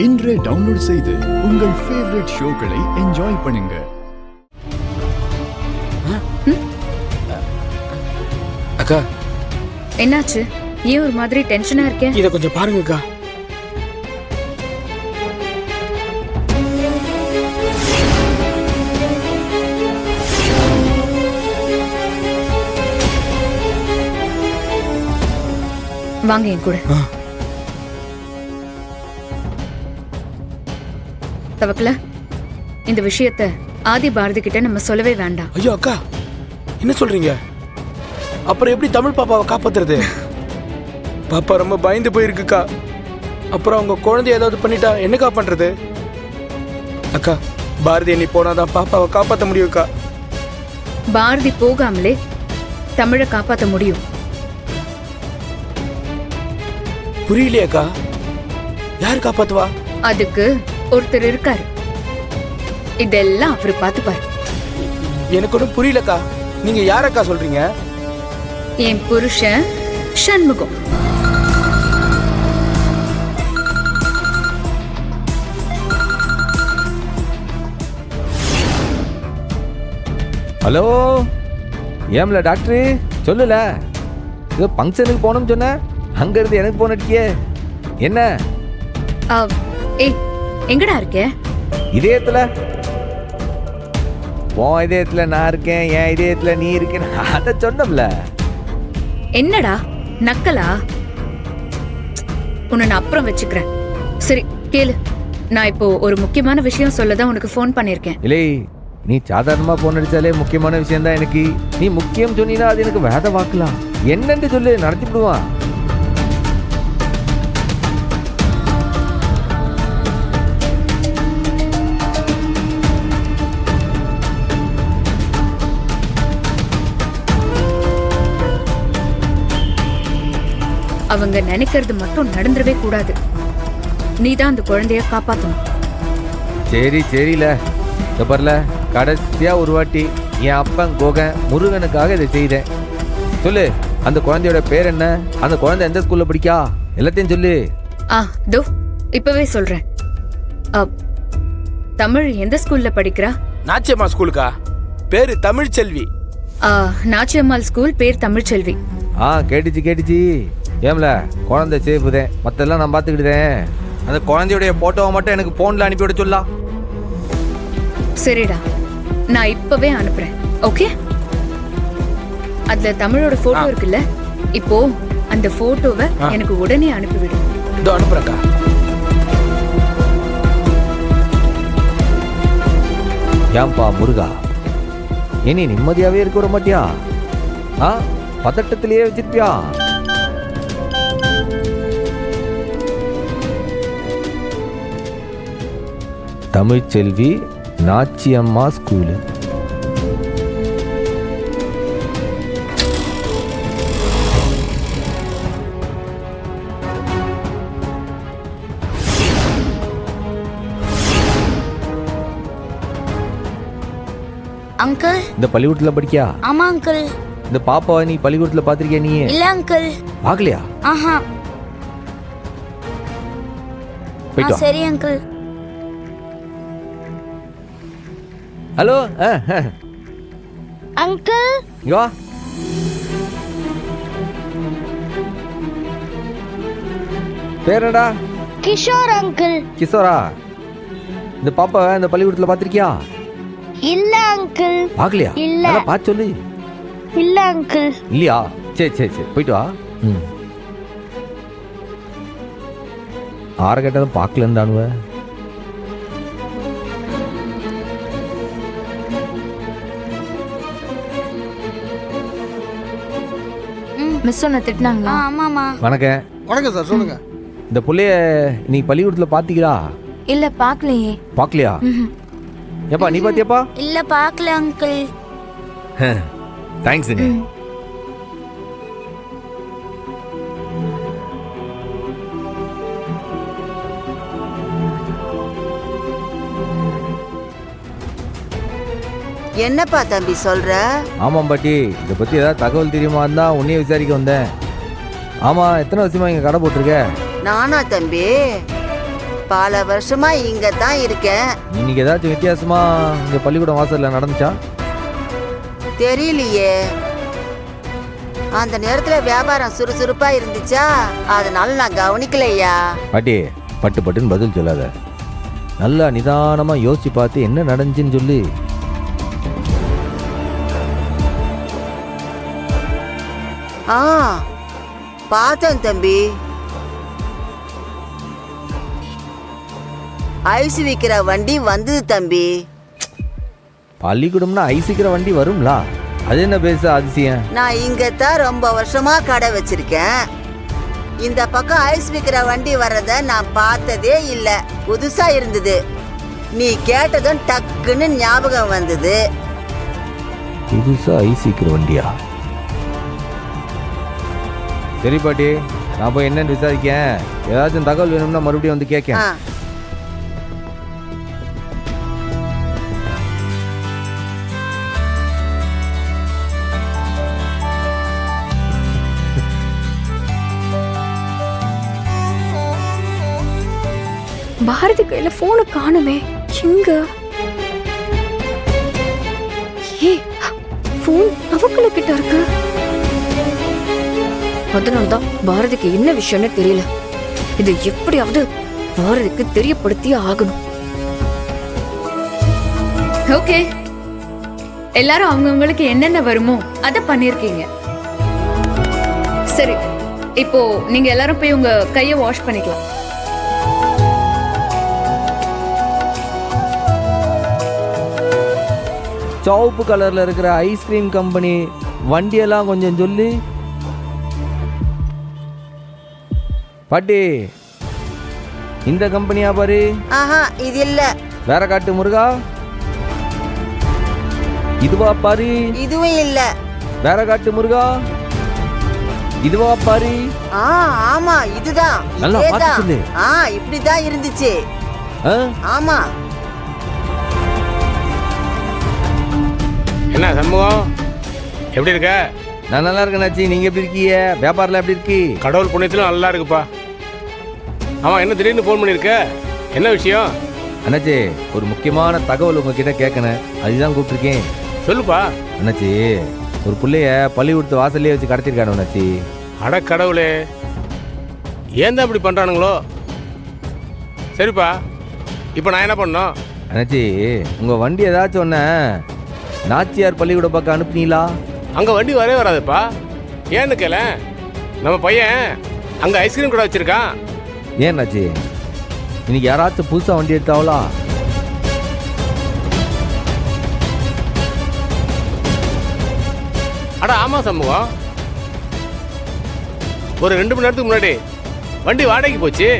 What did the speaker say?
இன்றே டவுன்லோட் செய்து உங்கள் ஃபேவரட் ஷோக்களை என்ஜாய் பண்ணுங்க. அக்கா, என்னாச்சு? ஏன் ஒரு மாதிரி டென்ஷனா இருக்கே? இத கொஞ்சம் பாருங்க அக்கா. வாங்க என் கூட. தவக்கல, இந்த விஷயத்த ஆதி பாரதி கிட்ட நம்ம சொல்லவே வேண்டாம். ஐயோ அக்கா, என்ன சொல்றீங்க? அப்புறம் எப்படி தமிழ் பாப்பாவை காப்பாத்துறது? பாப்பா ரொம்ப பயந்து போயிருக்குக்கா. அப்புறம் அவங்க குழந்தை ஏதாவது பண்ணிட்டா என்னக்கா பண்றது? அக்கா, பாரதி நீ போனாதான் பாப்பாவை காப்பாற்ற முடியும்க்கா. பாரதி போகாமலே தமிழை காப்பாற்ற முடியும். புரியலையேக்கா, யார் காப்பாத்துவா? அதுக்கு ஒருத்தர் இருக்காரு. இதெல்லாம் அவரு பாத்துப்பாரு. எனக்கு ஒன்றும் புரியலக்கா. நீங்க யாரக்கா சொல்றீங்க? என் புருஷன் சண்முகம். ஹலோ, ஏம்ல டாக்டரு சொல்லல, ஏதோ ஃபங்க்ஷனுக்கு போனோம்னு சொன்ன, அங்க இருந்து எனக்கு போன் அடிக்கியே, என்ன? ஏய், எங்கடா இருக்க? இதயத்துல. உன் இதயத்துல நான் இருக்கேன், என் இதயத்துல நீ இருக்கேன், அத சொன்னோம்ல. என்னடா நக்கலா? உன்னை நான் அப்புறம் வச்சுக்கிறேன். சரி கேளு, நான் இப்போ ஒரு முக்கியமான விஷயம் சொல்லதான் உனக்கு ஃபோன் பண்ணிருக்கேன். இல்லை, நீ சாதாரணமா போன் அடிச்சாலே முக்கியமான விஷயம் தான் எனக்கு. நீ முக்கியம் சொன்னீங்கன்னா அது எனக்கு வேத வாக்கலாம். என்னன்னு சொல்லு, நடத்தி விடுவான். அவங்க நினைக்கிறது மட்டும் நடந்துடவே கூடாது. நீதான் அந்த குழந்தைய காப்பாத்தணும். சரி சரில, பரல, கடைசியா ஒரு வாட்டி என் அப்பன் கோகன் முருகனுக்காக இதை செய்தேன். சொல்லு, அந்த குழந்தையோட பேர் என்ன? அந்த குழந்தை எந்த ஸ்கூல்ல படிக்கா? எல்லாத்தையும் சொல்லு. தோ இப்பவே சொல்றேன். தமிழ் எந்த ஸ்கூல்ல படிக்கிறா? நாச்சியம்மா ஸ்கூலுக்கா. பேரு தமிழ் செல்வி. நாச்சியம்மாள் ஸ்கூல் பேர் தமிழ் செல்வி. கேட்டுச்சு. ஏம்ல, குழந்தை சேஃபுதேன், மற்றெல்லாம் நான் பார்த்துக்கிட்டேன். அந்த குழந்தையுடைய போட்டோவை மட்டும் எனக்கு போன்ல அனுப்பிவிட சொல்லலாம். சரிடா, நான் இப்பவே அனுப்புறேன். ஓகே? அதுல தமிழோட போட்டோ இருக்குல்ல, இப்போ அந்த போட்டோவை எனக்கு உடனே அனுப்பிவிடு. இதோ அனுப்புறேன்க்கா. ஏன்பா முருகா, இனி நிம்மதியாவே இருக்க விட மாட்டியா? பதட்டத்திலேயே வச்சிருப்பியா? தமிழ் செல்வி நாச்சியம்மா ஸ்கூலு. அங்கிள், இந்த பள்ளிக்கூடத்துல படிக்கியா? ஆமா அங்கிள். இந்த பாப்பாவை நீ பள்ளிக்கூடத்துல பாத்திருக்கியா? நீ இல்ல அங்கிள். பாக்கலையா? ஆஹா. போயிட்டு சரி அங்கிள். ஹலோ அங்கிள், இங்க வா. பேரடா? கிஷோர் அங்கிள். கிஷோரா? இந்த பாப்பாவை இந்த பள்ளிக்கூடத்துல பாத்திருக்கியா? இல்ல அங்கிள். பாக்கலையா? இல்ல. பார்த்து சொல்லு. இல்ல அங்கிள். இல்லையா? சரி போயிட்டு வா. ஆற கேட்டாலும் பார்க்கலன்னு தானுவ. மிஸ் சொன்ன திட்டினாங்களா? ஆமாமா. வணக்கம். வணக்கம் சார், சொல்லுங்க. இந்த புள்ளைய நீ பள்ளிக்கூடத்துல பாத்தீங்களா? இல்ல பாக்கலையே. பாக்கலையா? ஏப்பா நீ பாத்தியாப்பா? இல்ல பாக்கல அங்கிள். தேங்க்ஸ். என்னப்பா தம்பி சொல்ற? ஆமாம் பாட்டி, இதை பற்றி ஏதாவது தகவல் தெரியுமா இருந்தால் உன்னையே விசாரிக்க வந்தேன். ஆமாம், எத்தனை வருஷமா இங்கே கடை போட்டிருக்க? நானா தம்பி? பல வருஷமா இங்க தான் இருக்கேன். இன்னைக்கு ஏதாச்சும் வித்தியாசமா இங்க பள்ளிக்கூடம் வாசல்ல நடந்துச்சா? தெரியலையே. அந்த நேரத்துல வியாபாரம் சுறுசுறுப்பா இருந்துச்சா, அதனால நான் கவனிக்கலையா. பாட்டி பட்டு பட்டுன்னு பதில் சொல்லாத. நல்லா நிதானமா யோசிச்சு பார்த்து என்ன நடந்துச்சுன்னு சொல்லு. ஆ, பார்த்தேன் தம்பி. ஐஸ் விக்கிற வண்டி வந்தது தம்பி. பள்ளிக்கூடம்னா ஐசிக்கிற வண்டி வரும்ல, அது என்ன பேச அதிசயம்? நான் இங்கத்தான் ரொம்ப வருஷமா கடை வச்சிருக்கேன். இந்த பக்கம் ஐஸ் விக்கிற வண்டி வர்றத நான் பார்த்ததே இல்ல. புதுசா இருந்தது. நீ கேட்டதும் டக்குன்னு ஞாபகம் வந்தது. புதுசா ஐசிக்கிற வண்டியா? சரி பாட்டி, நான் போய் என்னன்னு விசாரிக்கேன். ஏதாச்சும் தகவல் வேணும்னா மறுபடியும் வந்து கேட்கேன். ஆ, பாரதி கையில போனை காணுமே, எங்க? ஏ, போன் அவக்குள்ள கிட்ட இருக்கு. அதனாலதான் பாரதிக்கு என்ன விஷயம்னு தெரியல. இது எப்படியாவது பாரதிக்கு தெரியப்படுத்தியே ஆகணும். ஓகே, எல்லாரும் அவங்கவங்களுக்கு என்னென்ன வருமோ அதை பண்ணிருக்கீங்க. சரி, இப்போ நீங்க எல்லாரும் போய் உங்க கையை வாஷ் பண்ணிக்கலாம். சிவப்பு கலர்ல இருக்கிற ஐஸ்கிரீம் கம்பெனி வண்டியெல்லாம் கொஞ்சம் சொல்லு பாட்டி. இந்த கம்பெனியா பாரு? ஆஹா, இது இல்ல. வேற காட்டு முருகா. இதுவா பாரு? இதுவும் இல்ல. வேற காட்டு முருகா. இதுவா பாரு? ஆ, ஆமா, இதுதான். நல்லா பார்த்து இதேதான். சொல்லு. ஆ, இப்படிதான் இருந்துச்சு. ஆ? ஆமா. என்ன சண்முகம், எப்படி இருக்க? நான் நல்லா இருக்கேன் நாச்சி. நீங்க எப்படி இருக்கீங்க? வியாபாரம்லாம் எப்படி இருக்கு? கடவுள் புண்ணியத்துல நல்லா இருக்குப்பா. ஆமா, என்ன திடீர்னு ஃபோன் பண்ணியிருக்க? என்ன விஷயம்? அண்ணாச்சி, ஒரு முக்கியமான தகவல் உங்ககிட்ட கேட்கணும், அதுதான் கூப்பிட்டுருக்கேன். சொல்லுப்பா. அண்ணாச்சி, ஒரு பிள்ளைய பள்ளிக்கூடத்து வாசல்லே வச்சு கடத்திருக்கானு அண்ணாச்சி. அட கடவுளே, ஏன் தான் இப்படி பண்றானுங்களோ? சரிப்பா, இப்போ நான் என்ன பண்ணணும்? அண்ணாச்சி, உங்க வண்டி ஏதாச்சும் ஒன்று நாச்சியார் பள்ளிக்கூட பக்கம் அனுப்புனீங்களா? அங்கே வண்டி வரவே வராதுப்பா. ஏன்னு கேள, நம்ம பையன் அங்கே ஐஸ்கிரீம் கடை வச்சிருக்கான். ஏன் அண்ணாச்சி, இன்னைக்கு யாராச்சும் புதுசாக வண்டி எடுத்தாவளா? அட ஆமாம் சண்முகம், ஒரு 2 மணி நேரத்துக்கு முன்னாடி வண்டி வாடகைக்கு போச்சு.